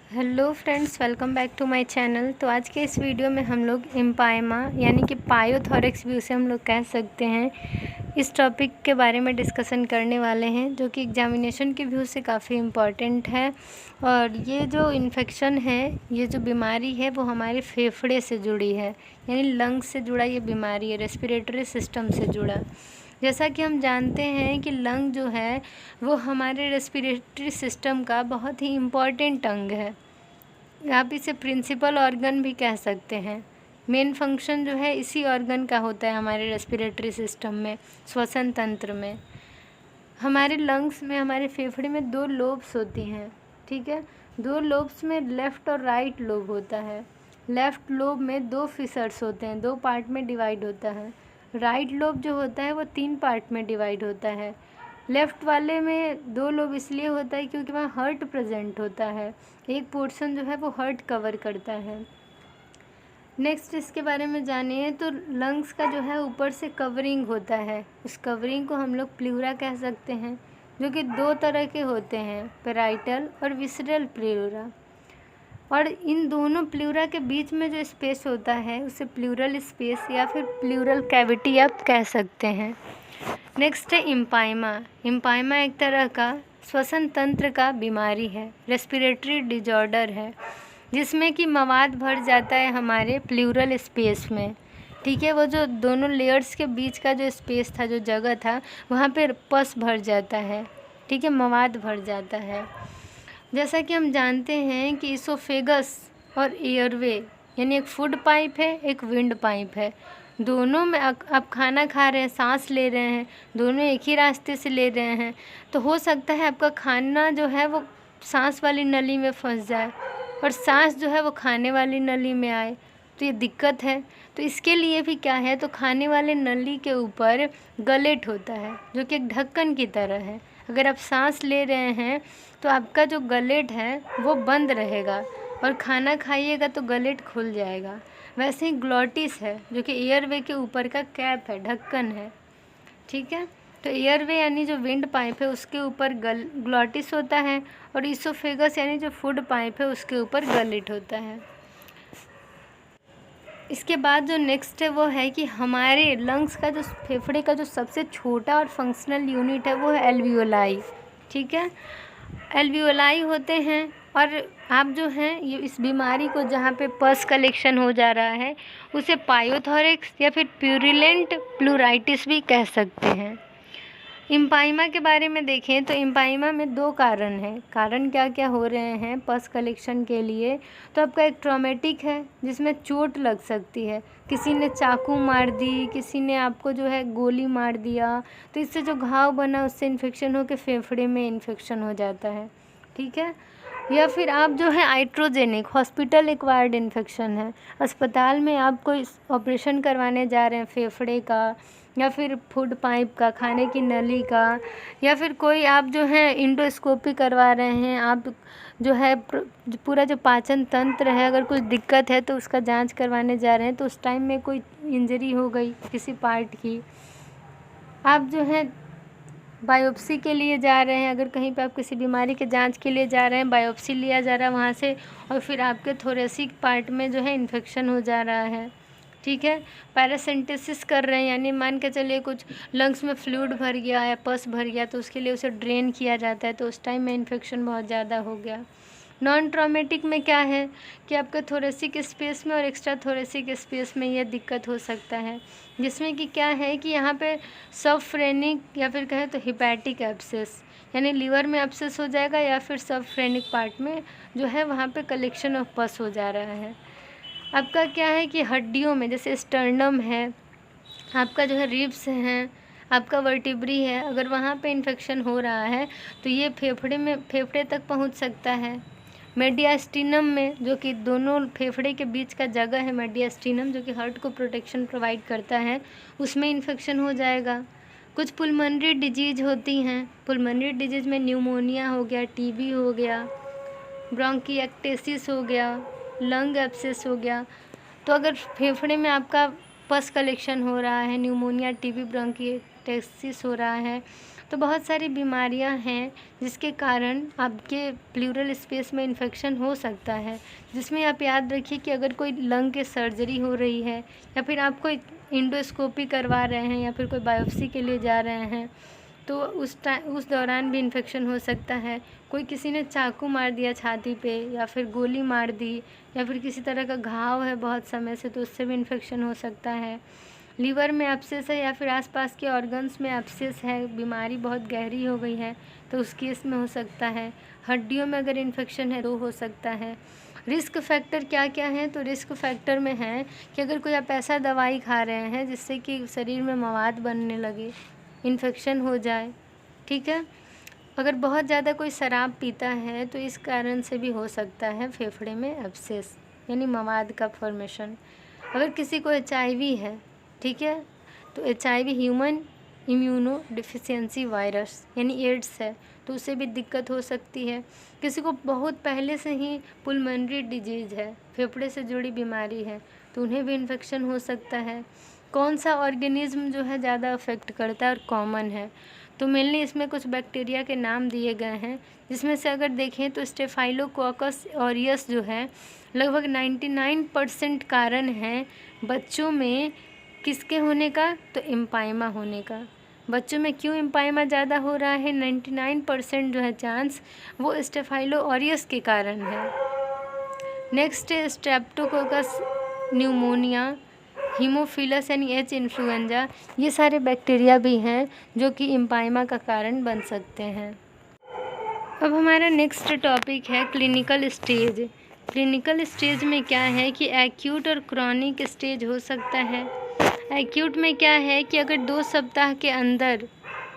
Hello friends, welcome back to my channel. तो आज के इस वीडियो में हम लोग एम्पायमा यानी कि पायोथोरैक्स व्यू से हम लोग कह सकते हैं इस टॉपिक के बारे में डिस्कशन करने वाले हैं, जो कि एग्जामिनेशन के व्यू से काफ़ी इम्पॉर्टेंट है। और ये जो इन्फेक्शन है, ये जो बीमारी है वो हमारे फेफड़े से जुड़ी है, यानी लंग्स से जुड़ा ये बीमारी है, रेस्पिरेटरी सिस्टम से जुड़ा। जैसा कि हम जानते हैं कि लंग जो है वो हमारे रेस्पिरेटरी सिस्टम का बहुत ही इम्पॉर्टेंट अंग है। आप इसे प्रिंसिपल ऑर्गन भी कह सकते हैं। मेन फंक्शन जो है इसी ऑर्गन का होता है हमारे रेस्पिरेटरी सिस्टम में, श्वसन तंत्र में। हमारे लंग्स में, हमारे फेफड़े में 2 लोब्स होती हैं, ठीक है। 2 लोब्स में लेफ़्ट और राइट लोब होता है। लेफ़्ट लोब में 2 फिशर्स होते हैं, 2 पार्ट में डिवाइड होता है। राइट लोब जो होता है वो 3 पार्ट में डिवाइड होता है। लेफ़्ट वाले में 2 लोब इसलिए होता है क्योंकि वहाँ हार्ट प्रेजेंट होता है, एक पोर्शन जो है वो हार्ट कवर करता है। नेक्स्ट इसके बारे में जानिए तो लंग्स का जो है ऊपर से कवरिंग होता है, उस कवरिंग को हम लोग प्लूरा कह सकते हैं, जो कि 2 तरह के होते हैं, पेराइटल और विसरल प्लूरा। और इन दोनों प्लूरा के बीच में जो स्पेस होता है उसे प्लूरल स्पेस या फिर प्लूरल कैविटी आप कह सकते हैं। नेक्स्ट है इम्पायमा। इम्पायमा एक तरह का श्वसन तंत्र का बीमारी है, रेस्पिरेटरी डिजॉर्डर है, जिसमें कि मवाद भर जाता है हमारे प्लूरल स्पेस में, ठीक है। वो जो दोनों लेयर्स के बीच का जो स्पेस था, जो जगह था, वहाँ पे पस भर जाता है, ठीक है, मवाद भर जाता है। जैसा कि हम जानते हैं कि इसोफेगस और एयरवे यानी एक फूड पाइप है, एक विंड पाइप है। दोनों में आप खाना खा रहे हैं, सांस ले रहे हैं, दोनों एक ही रास्ते से ले रहे हैं, तो हो सकता है आपका खाना जो है वो सांस वाली नली में फंस जाए और सांस जो है वो खाने वाली नली में आए, तो ये दिक्कत है। तो इसके लिए भी क्या है, तो खाने वाले नली के ऊपर गलेट होता है, जो कि एक ढक्कन की तरह है। अगर आप सांस ले रहे हैं तो आपका जो गलेट है वो बंद रहेगा और खाना खाइएगा तो गलेट खुल जाएगा। वैसे ही ग्लॉटिस है, जो कि एयरवे के ऊपर का कैप है, ढक्कन है, ठीक है। तो एयरवे यानी जो विंड पाइप है उसके ऊपर ग्लॉटिस होता है, और इसोफेगस यानी जो फूड पाइप है उसके ऊपर गलेट होता है। इसके बाद जो नेक्स्ट है वो है कि हमारे लंग्स का जो फेफड़े का जो सबसे छोटा और फंक्शनल यूनिट है वो है एल्वियोलाई, ठीक है। एल्वियोलाई होते हैं, और आप जो हैं ये इस बीमारी को जहाँ पे पस कलेक्शन हो जा रहा है उसे पायोथोरैक्स या फिर प्यूरिलेंट प्लूराइटिस भी कह सकते हैं। इम्पाइमा के बारे में देखें तो इम्पाइमा में 2 कारण हैं। कारण क्या क्या हो रहे हैं पस कलेक्शन के लिए, तो आपका एक ट्रॉमेटिक है जिसमें चोट लग सकती है, किसी ने चाकू मार दी, किसी ने आपको जो है गोली मार दिया, तो इससे जो घाव बना उससे इन्फेक्शन होकर फेफड़े में इन्फेक्शन हो जाता है, ठीक है। या फिर आप जो है आइट्रोजेनिक हॉस्पिटल एक्वायर्ड इन्फेक्शन है, अस्पताल में आप कोई ऑपरेशन करवाने जा रहे हैं फेफड़े का, या फिर फूड पाइप का, खाने की नली का, या फिर कोई आप जो है इंडोस्कोपी करवा रहे हैं, आप जो है पूरा जो पाचन तंत्र है अगर कुछ दिक्कत है तो उसका जांच करवाने जा रहे हैं, तो उस टाइम में कोई इंजरी हो गई किसी पार्ट की, आप जो है बायोप्सी के लिए जा रहे हैं, अगर कहीं पे आप किसी बीमारी के जांच के लिए जा रहे हैं, बायोप्सी लिया जा रहा है वहाँ से, और फिर आपके थोरेसिक पार्ट में जो है इन्फेक्शन हो जा रहा है, ठीक है। पैरासिंटेसिस कर रहे हैं, यानी मान के चलिए कुछ लंग्स में फ्लूइड भर गया या पस भर गया, तो उसके लिए उसे ड्रेन किया जाता है, तो उस टाइम में इन्फेक्शन बहुत ज़्यादा हो गया। नॉन ट्रॉमेटिक में क्या है कि आपके थोरेसिक स्पेस में और एक्स्ट्रा थोरेसिक स्पेस में ये दिक्कत हो सकता है, जिसमें कि क्या है कि यहाँ पे सबफ्रेनिक या फिर कहें तो हिपैटिक एब्सेस, यानी लीवर में एब्सेस हो जाएगा, या फिर सबफ्रेनिक पार्ट में जो है वहाँ पे कलेक्शन ऑफ पस हो जा रहा है। आपका क्या है कि हड्डियों में जैसे स्टर्नम है, आपका जो है रिब्स हैं, आपका वर्टिब्री है, अगर वहाँ पे इन्फेक्शन हो रहा है तो ये फेफड़े तक पहुँच सकता है। मेडियास्टिनम में, जो कि दोनों फेफड़े के बीच का जगह है, मेडियास्टिनम जो कि हार्ट को प्रोटेक्शन प्रोवाइड करता है, उसमें इन्फेक्शन हो जाएगा। कुछ पुलमनरी डिजीज होती हैं, पुलमनरी डिजीज में न्यूमोनिया हो गया, टीबी हो गया, ब्रोंकिएक्टेसिस हो गया, लंग एब्सेस हो गया। तो अगर फेफड़े में आपका पस कलेक्शन हो रहा है, न्यूमोनिया, टीबी, ब्रोंकिएक्टेसिस हो रहा है, तो बहुत सारी बीमारियां हैं जिसके कारण आपके प्लूरल स्पेस में इन्फेक्शन हो सकता है, जिसमें आप याद रखिए कि अगर कोई लंग के सर्जरी हो रही है या फिर आप कोई इंडोस्कोपी करवा रहे हैं या फिर कोई बायोप्सी के लिए जा रहे हैं तो उस दौरान भी इन्फेक्शन हो सकता है। कोई किसी ने चाकू मार दिया छाती पे या फिर गोली मार दी या फिर किसी तरह का घाव है बहुत समय से तो उससे भी इन्फेक्शन हो सकता है। लीवर में एब्सेस है या फिर आसपास के ऑर्गन्स में एब्सेस है, बीमारी बहुत गहरी हो गई है तो उस केस में हो सकता है। हड्डियों में अगर इन्फेक्शन है तो हो सकता है। रिस्क फैक्टर क्या क्या हैं, तो रिस्क फैक्टर में है कि अगर कोई आप ऐसा दवाई खा रहे हैं जिससे कि शरीर में मवाद बनने लगे, इन्फेक्शन हो जाए, ठीक है। अगर बहुत ज़्यादा कोई शराब पीता है तो इस कारण से भी हो सकता है फेफड़े में एब्सेस यानी मवाद का फॉर्मेशन। अगर किसी को HIV है, ठीक है, तो HIV human immuno deficiency virus यानी एड्स है तो उससे भी दिक्कत हो सकती है। किसी को बहुत पहले से ही पुलमोनरी डिजीज़ है, फेफड़े से जुड़ी बीमारी है तो उन्हें भी इन्फेक्शन हो सकता है। कौन सा ऑर्गेनिज्म जो है ज़्यादा अफेक्ट करता है और कॉमन है, तो मेनली इसमें कुछ बैक्टीरिया के नाम दिए गए हैं जिसमें से अगर देखें तो स्टेफाइलोकोकस ऑरियस जो है लगभग 99% कारण है बच्चों में किसके होने का, तो इम्पाइमा होने का। बच्चों में क्यों इम्पाइमा ज़्यादा हो रहा है, 99% जो है चांस वो स्टेफाइलो ऑरियस के कारण है। नेक्स्ट है स्ट्रेप्टोकोकस न्यूमोनिया, हीमोफिलस यानी H इन्फ्लुएंजा, ये सारे बैक्टीरिया भी हैं जो कि इम्पाइमा का कारण बन सकते हैं। अब हमारा नेक्स्ट टॉपिक है क्लिनिकल स्टेज। क्लिनिकल स्टेज में क्या है कि एक्यूट और क्रॉनिक स्टेज हो सकता है। एक्यूट में क्या है कि अगर 2 सप्ताह के अंदर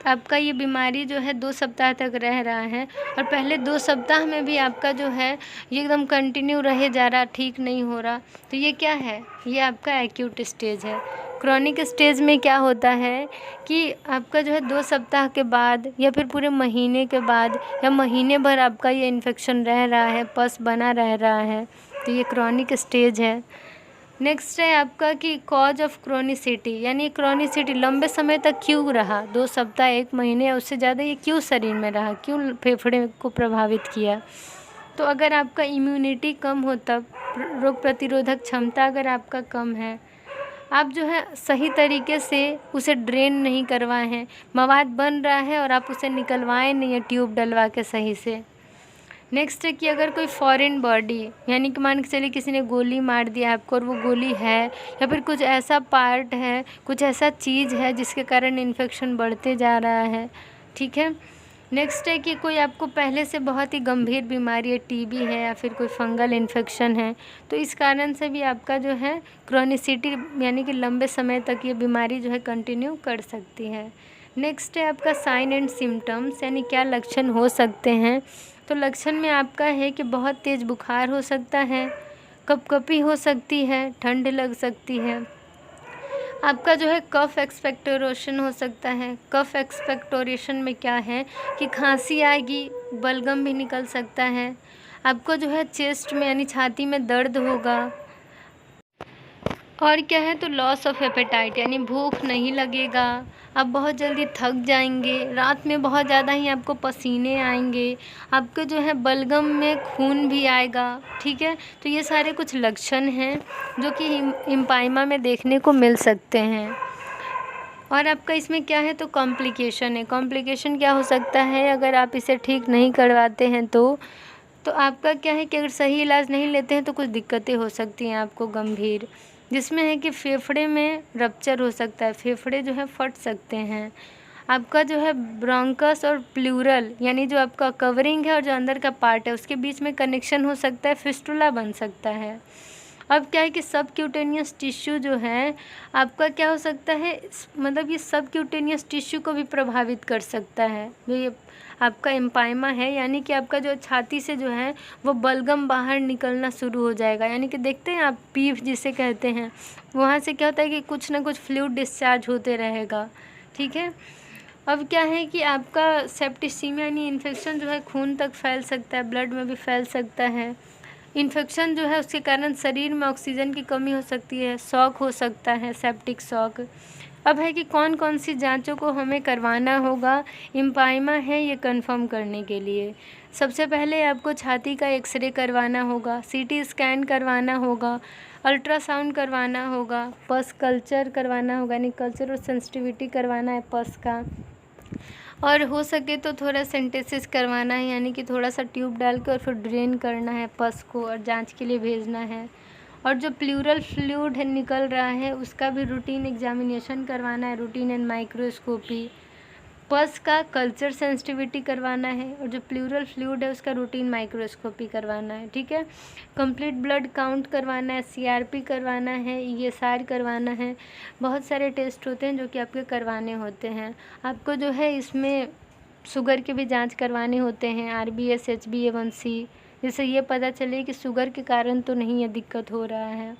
आपका ये बीमारी जो है 2 सप्ताह तक रह रहा है और पहले 2 सप्ताह में भी आपका जो है ये एकदम कंटिन्यू रहे जा रहा, ठीक नहीं हो रहा, तो ये क्या है, ये आपका एक्यूट स्टेज है। क्रॉनिक स्टेज में क्या होता है कि आपका जो है 2 सप्ताह के बाद या फिर पूरे महीने के बाद या महीने भर आपका ये इन्फेक्शन रह रहा है, पस बना रह रहा है, तो ये क्रॉनिक स्टेज है। नेक्स्ट है आपका कि कॉज ऑफ क्रोनिसिटी, यानी क्रोनिसिटी लंबे समय तक क्यों रहा, 2 सप्ताह 1 महीने या उससे ज़्यादा ये क्यों शरीर में रहा, क्यों फेफड़े को प्रभावित किया। तो अगर आपका इम्यूनिटी कम हो, तब रोग प्रतिरोधक क्षमता अगर आपका कम है, आप जो है सही तरीके से उसे ड्रेन नहीं करवाए हैं, मवाद बन रहा है और आप उसे निकलवाए नहीं है ट्यूब डलवा के सही से। नेक्स्ट है कि अगर कोई फॉरेन बॉडी, यानी कि मान के चलिए किसी ने गोली मार दिया आपको और वो गोली है या फिर कुछ ऐसा पार्ट है, कुछ ऐसा चीज़ है जिसके कारण इन्फेक्शन बढ़ते जा रहा है, ठीक है। नेक्स्ट है कि कोई आपको पहले से बहुत ही गंभीर बीमारी है, TB है या फिर कोई फंगल इन्फेक्शन है, तो इस कारण से भी आपका जो है क्रोनिसिटी यानी कि लंबे समय तक ये बीमारी जो है कंटिन्यू कर सकती है। नेक्स्ट है आपका साइन एंड सिम्टम्स, यानी क्या लक्षण हो सकते हैं। तो लक्षण में आपका है कि बहुत तेज़ बुखार हो सकता है, कपकपी हो सकती है, ठंड लग सकती है, आपका जो है कफ एक्सपेक्टोरेशन हो सकता है। कफ एक्सपेक्टोरेशन में क्या है कि खांसी आएगी, बलगम भी निकल सकता है, आपको जो है चेस्ट में यानी छाती में दर्द होगा, और क्या है तो लॉस ऑफ एपेटाइट यानी भूख नहीं लगेगा, आप बहुत जल्दी थक जाएंगे, रात में बहुत ज़्यादा ही आपको पसीने आएंगे, आपके जो है बलगम में खून भी आएगा, ठीक है। तो ये सारे कुछ लक्षण हैं जो कि इम्पाइमा में देखने को मिल सकते हैं। और आपका इसमें क्या है तो कॉम्प्लिकेशन है। कॉम्प्लिकेशन क्या हो सकता है अगर आप इसे ठीक नहीं करवाते हैं तो आपका क्या है कि अगर सही इलाज नहीं लेते हैं तो कुछ दिक्कतें हो सकती हैं आपको गंभीर, जिसमें है कि फेफड़े में रप्चर हो सकता है, फेफड़े जो है फट सकते हैं, आपका जो है ब्रोंकस और प्लूरल यानी जो आपका कवरिंग है और जो अंदर का पार्ट है उसके बीच में कनेक्शन हो सकता है, फिस्टुला बन सकता है। अब क्या है कि सबक्यूटेनियस टिश्यू जो है आपका क्या हो सकता है, मतलब ये सबक्यूटेनियस टिश्यू को भी प्रभावित कर सकता है। जो ये आपका इम्पाइमा है यानी कि आपका जो छाती से जो है वो बलगम बाहर निकलना शुरू हो जाएगा, यानी कि देखते हैं आप पीफ जिसे कहते हैं, वहाँ से क्या होता है कि कुछ ना कुछ फ्लूइड डिस्चार्ज होते रहेगा, ठीक है। अब क्या है कि आपका सेप्टिसीमिया यानी इन्फेक्शन जो है खून तक फैल सकता है, ब्लड में भी फैल सकता है। इन्फेक्शन जो है उसके कारण शरीर में ऑक्सीजन की कमी हो सकती है, शॉक हो सकता है, सेप्टिक शॉक। अब है कि कौन कौन सी जांचों को हमें करवाना होगा इम्पाइमा है ये कंफर्म करने के लिए। सबसे पहले आपको छाती का एक्सरे करवाना होगा, सीटी स्कैन करवाना होगा, अल्ट्रासाउंड करवाना होगा, पस कल्चर करवाना होगा, यानी कल्चर और सेंसिटिविटी करवाना है पस का, और हो सके तो थोड़ा सेंटेसिस करवाना है, यानी कि थोड़ा सा ट्यूब डाल के और फिर ड्रेन करना है पस को और जांच के लिए भेजना है। और जो प्लूरल फ्लूइड है निकल रहा है उसका भी रूटीन एग्जामिनेशन करवाना है, रूटीन एंड माइक्रोस्कोपी। पस का कल्चर सेंसिटिविटी करवाना है और जो प्लूरल फ्लूइड है उसका रूटीन माइक्रोस्कोपी करवाना है, ठीक है। कंप्लीट ब्लड काउंट करवाना है, सीआरपी करवाना है, ईएसआर करवाना है। बहुत सारे टेस्ट होते हैं जो कि आपके करवाने होते हैं। आपको जो है इसमें शुगर के भी जांच करवाने होते हैं, आरबीएस, HbA1c, जिससे ये पता चले कि शुगर के कारण तो नहीं ये दिक्कत हो रहा है।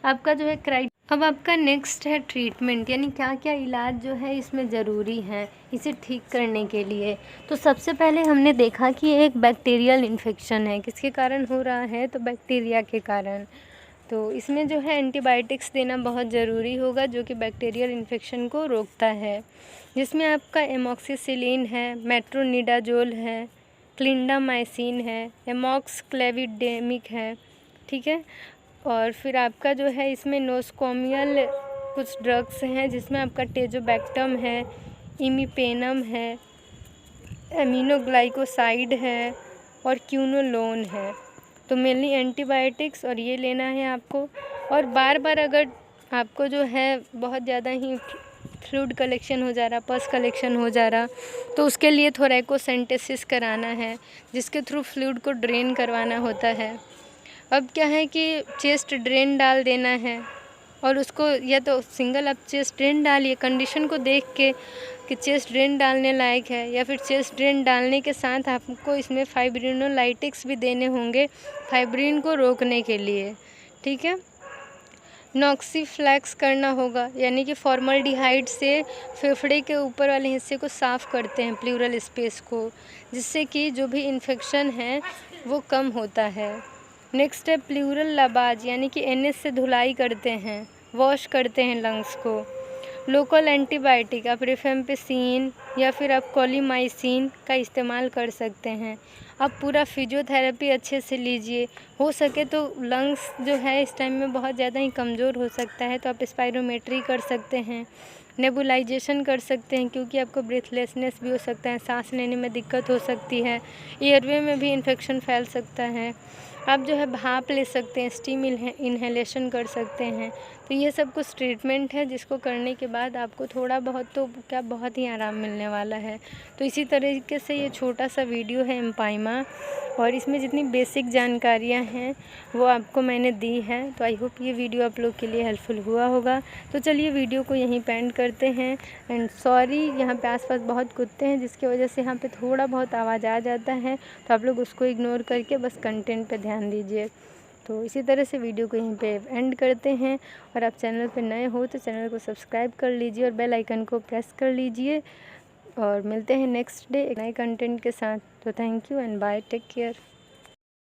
आपका जो है अब आपका नेक्स्ट है ट्रीटमेंट, यानी क्या क्या इलाज जो है इसमें ज़रूरी है इसे ठीक करने के लिए। तो सबसे पहले हमने देखा कि एक बैक्टीरियल इन्फेक्शन है, किसके कारण हो रहा है, तो बैक्टीरिया के कारण। तो इसमें जो है एंटीबायोटिक्स देना बहुत ज़रूरी होगा जो कि बैक्टीरियल इन्फेक्शन को रोकता है, जिसमें आपका एमॉक्सिसिलिन है, मेट्रोनिडाजोल है, क्लिंडामाइसिन है, एमॉक्सक्लेविडेमिक है, ठीक है। और फिर आपका जो है इसमें नोस्कोमियल कुछ ड्रग्स हैं जिसमें आपका टेजोबैक्टम है, इमिपेनम है, एमिनोग्लाइकोसाइड है और क्यूनोलोन है। तो मेनली एंटीबायोटिक्स और ये लेना है आपको। और बार बार अगर आपको जो है बहुत ज़्यादा ही फ्लूइड कलेक्शन हो जा रहा, पस कलेक्शन हो जा रहा, तो उसके लिए थोरैकोसेंटेसिस कराना है जिसके थ्रू फ्लूइड को ड्रेन करवाना होता है। अब क्या है कि चेस्ट ड्रेन डाल देना है और उसको या तो सिंगल आप चेस्ट ड्रेन डालिए कंडीशन को देख के कि चेस्ट ड्रेन डालने लायक है, या फिर चेस्ट ड्रेन डालने के साथ आपको इसमें फाइब्रिनोलाइटिक्स भी देने होंगे फाइब्रिन को रोकने के लिए, ठीक है। नॉक्सीफ्लैक्स करना होगा, यानी कि फॉर्मल्डिहाइड से फेफड़े के ऊपर वाले हिस्से को साफ़ करते हैं प्लूरल स्पेस को, जिससे कि जो भी इन्फेक्शन है वो कम होता है। नेक्स्ट है प्लूरल लबाज, यानी कि NS से धुलाई करते हैं, वॉश करते हैं लंग्स को। लोकल एंटीबायोटिक आप रिफेम्पिसिन या फिर आप कोलिमाइसिन का इस्तेमाल कर सकते हैं। आप पूरा फिजियोथेरेपी अच्छे से लीजिए, हो सके तो लंग्स जो है इस टाइम में बहुत ज़्यादा ही कमज़ोर हो सकता है, तो आप स्पायरोमेट्री कर सकते हैं, नेबुलाइजेशन कर सकते हैं क्योंकि आपको ब्रेथलेसनेस भी हो सकता है, सांस लेने में दिक्कत हो सकती है, एयरवे में भी इन्फेक्शन फैल सकता है। आप जो है भाप ले सकते हैं, स्टीम इन्हेलेशन कर सकते हैं। तो ये सब कुछ ट्रीटमेंट है जिसको करने के बाद आपको थोड़ा बहुत तो क्या बहुत ही आराम मिलने वाला है। तो इसी तरीके से ये छोटा सा वीडियो है एम्पाइमा, और इसमें जितनी बेसिक जानकारियाँ हैं वो आपको मैंने दी है। तो आई होप ये वीडियो आप लोग के लिए हेल्पफुल हुआ होगा। तो चलिए वीडियो को यहीं पे एंड करते हैं। एंड सॉरी, यहाँ पे आसपास बहुत कुत्ते हैं जिसकी वजह से यहाँ पे थोड़ा बहुत आवाज़ आ जाता है, तो आप लोग उसको इग्नोर करके बस कंटेंट पे ध्यान दीजिए। तो इसी तरह से वीडियो को यहीं पे एंड करते हैं। और आप चैनल पे नए हो तो चैनल को सब्सक्राइब कर लीजिए और बेल आइकन को प्रेस कर लीजिए। और मिलते हैं नेक्स्ट डे एक नए कंटेंट के साथ। तो thank you and bye, take care.